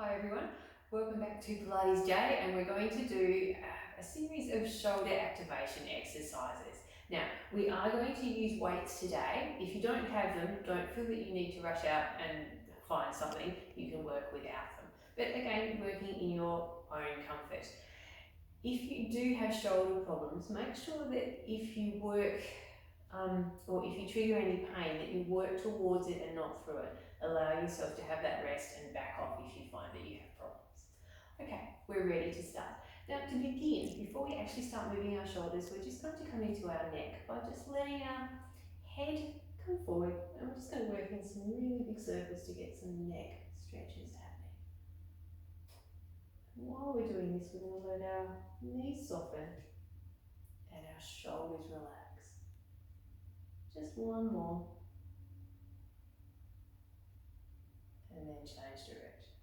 Hi everyone, welcome back to PilatesJ, and we're going to do a series of shoulder activation exercises. Now, we are going to use weights today. If you don't have them, don't feel that you need to rush out and find something. You can work without them. But again, working in your own comfort. If you do have shoulder problems, make sure that if you work or if you trigger any pain, that you work towards it and not through it. Allow yourself to have that rest and back off if you find that you have problems. Okay, we're ready to start. Now to begin, before we actually start moving our shoulders, we're just going to come into our neck by just letting our head come forward, and we're just going to work in some really big circles to get some neck stretches happening. And while we're doing this, we're going to let our knees soften and our shoulders relax. Just one more. And then change direction.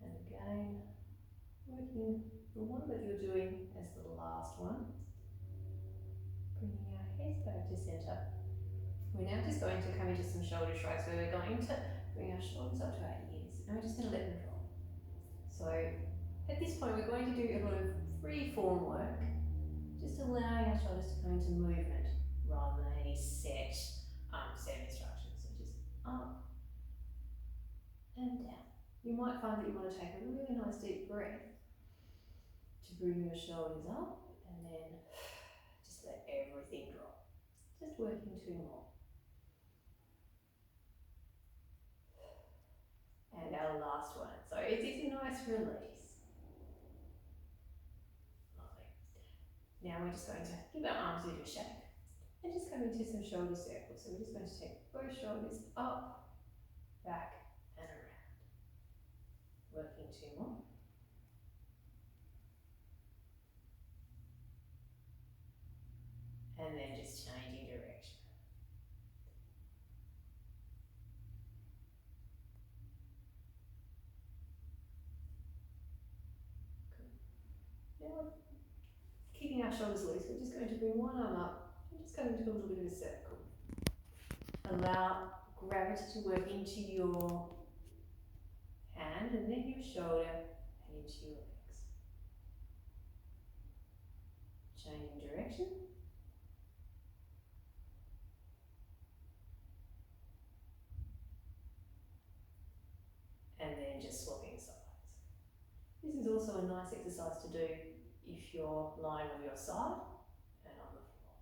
And again, working the one that you're doing as the last one. Bringing our heads back to centre. We're now just going to come into some shoulder shrugs where we're going to bring our shoulders up to our ears, and we're just going to let them drop. So at this point we're going to do a lot of free form work, just allowing our shoulders to come into movement rather than any set instructions. So just up and down. You might find that you want to take a really nice deep breath to bring your shoulders up, and then just let everything drop. Just working two more. And our last one. So it's a nice release. Lovely. Now we're just going to give our arms a bit of a shake and just come into some shoulder circles. So we're just going to take both shoulders up, back and around. Working two more. And then just changing direction. Good. Now, keeping our shoulders loose, we're just going to bring one arm up and just go into a little bit of a circle. Allow gravity to work into your hand and then your shoulder and into your legs. Changing direction. And then just swapping sides. This is also a nice exercise to do if you're lying on your side and on the floor.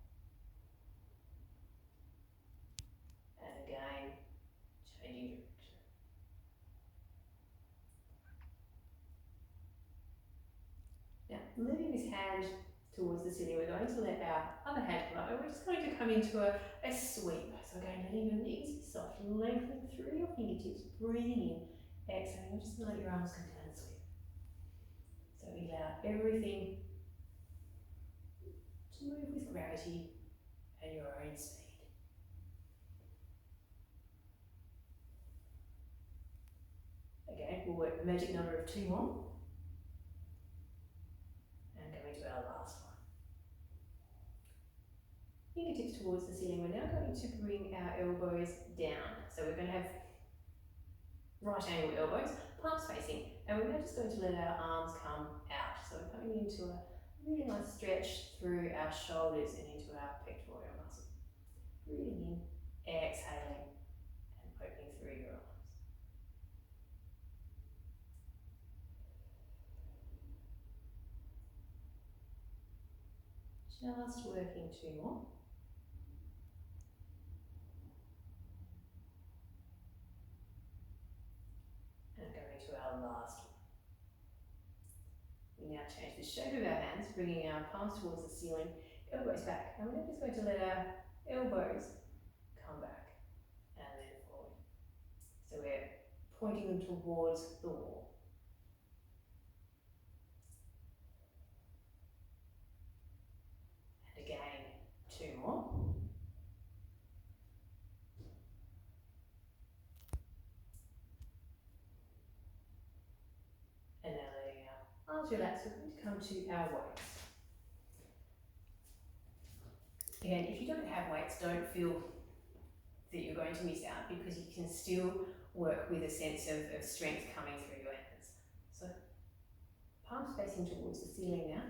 And again, changing direction. Now, moving this hand towards the ceiling, we're going to let our other hand come up, and we're just going to come into a sweep. So again, letting your knees be soft, lengthening through your fingertips, breathing in, exhaling, just let your arms come down and sweep. So we allow everything to move with gravity and your own speed. Again, we'll work the magic number of two more. And coming to our last one. Fingertips towards the ceiling. We're now going to bring our elbows down. So we're going to have right angle elbows, palms facing, and we're now just going to let our arms come out. So we're coming into a really nice stretch through our shoulders and into our pectoral muscle. Breathing in, exhaling, and opening through your arms. Just working two more. And going to our last one. We now change the shape of our hands, bringing our palms towards the ceiling, elbows back. And we're now just going to let our elbows come back and then forward. So we're pointing them towards the wall. And again, two more. And now letting our arms relaxed, we're going to come to our weights. Again, if you don't have weights, don't feel that you're going to miss out, because you can still work with a sense of strength coming through your hands. So palms facing towards the ceiling now,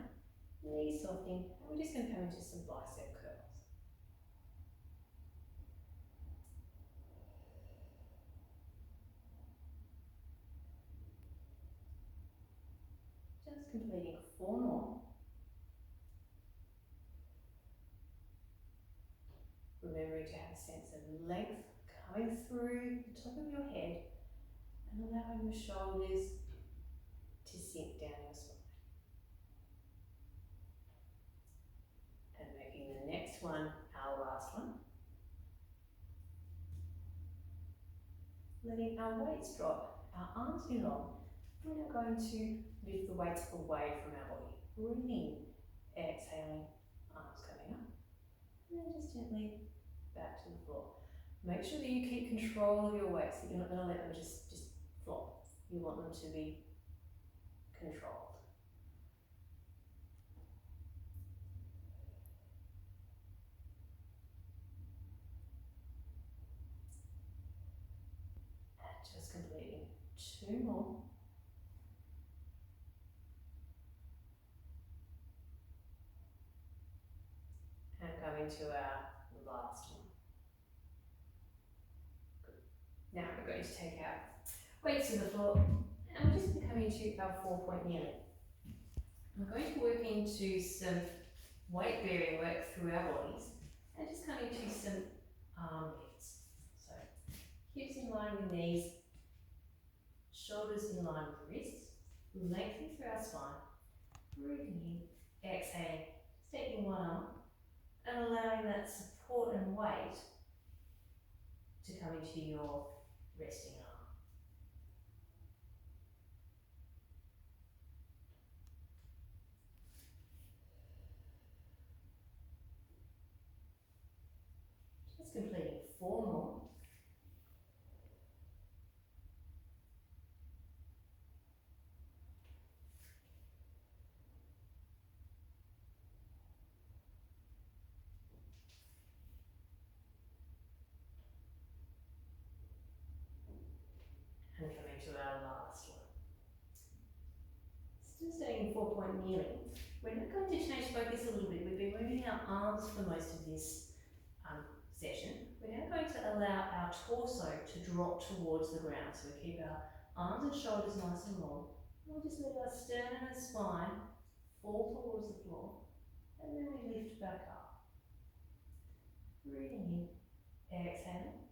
knees softening, and we're just going to come into some bicep curls. Just completing 4 more. Remembering to have a sense of length coming through the top of your head and allowing your shoulders to sink down your spine. And making the next one our last one. Letting our weights drop, our arms be long. We're now going to lift the weights away from our body. Breathing, exhaling, arms coming up. And then just gently back to the floor. Make sure that you keep control of your weights, that you're not going to let them just flop. You want them to be controlled. And just completing 2 more. And coming to our last one. Good. Now we're going to take our weights to the floor, and we're just coming to our 4-point kneeling. We're going to work into some weight bearing work through our bodies, and just coming to some arm lifts. So hips in line with knees, shoulders in line with wrists, lengthening through our spine, breathing in, exhaling, taking one arm, and allowing that support and weight to come into your resting arm. Just completing 4 more. And coming to our last one. Still staying in 4-point kneeling. We're now going to change focus a little bit. We've been moving our arms for most of this session. We're now going to allow our torso to drop towards the ground. So we keep our arms and shoulders nice and long. We'll just let our sternum and spine fall towards the floor. And then we lift back up. Breathing in, exhaling.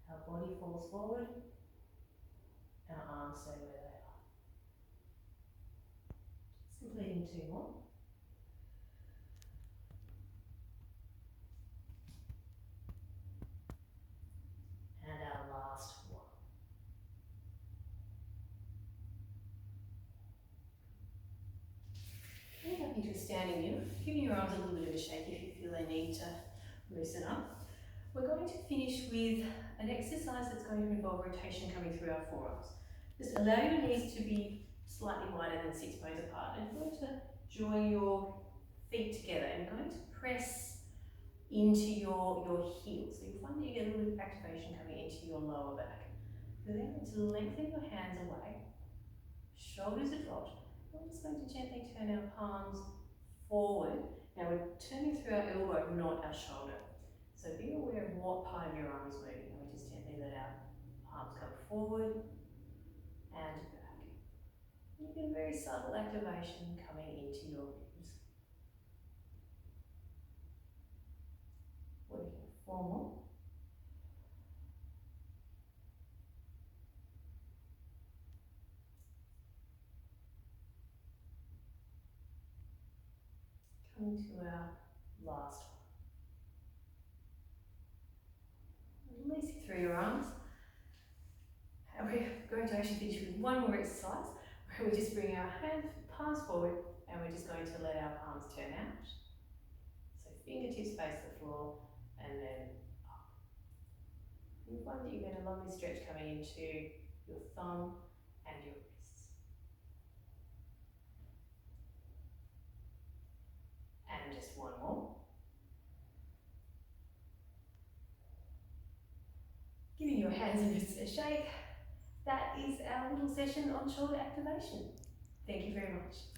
Our body falls forward. Our arms stay where they are. Just completing 2 more. And our last one. And up into a standing kneeling, giving your arms a little bit of a shake if you feel they need to loosen up. We're going to finish with an exercise that's going to involve rotation coming through our forearms. Just allow your knees to be slightly wider than 6 bones apart, and you're going to join your feet together and you're going to press into your heels. So you'll find that you get a little bit of activation coming into your lower back. So then going to lengthen your hands away, shoulders are dropped. We're just going to gently turn our palms forward. Now we're turning through our elbow, not our shoulder. So be aware of what part of your arm is moving, and we just gently let our palms come forward and back. You get a very subtle activation coming into your ribs. Working 4 more. Coming to our last one. Release it through your arms. And we're going to actually finish with 1 more exercise where we just bring our palms forward and we're just going to let our palms turn out. So fingertips face the floor and then up. You'll find that you get a lovely stretch coming into your thumb and your wrists. Giving your hands and wrists a shake. That is our little session on shoulder activation. Thank you very much.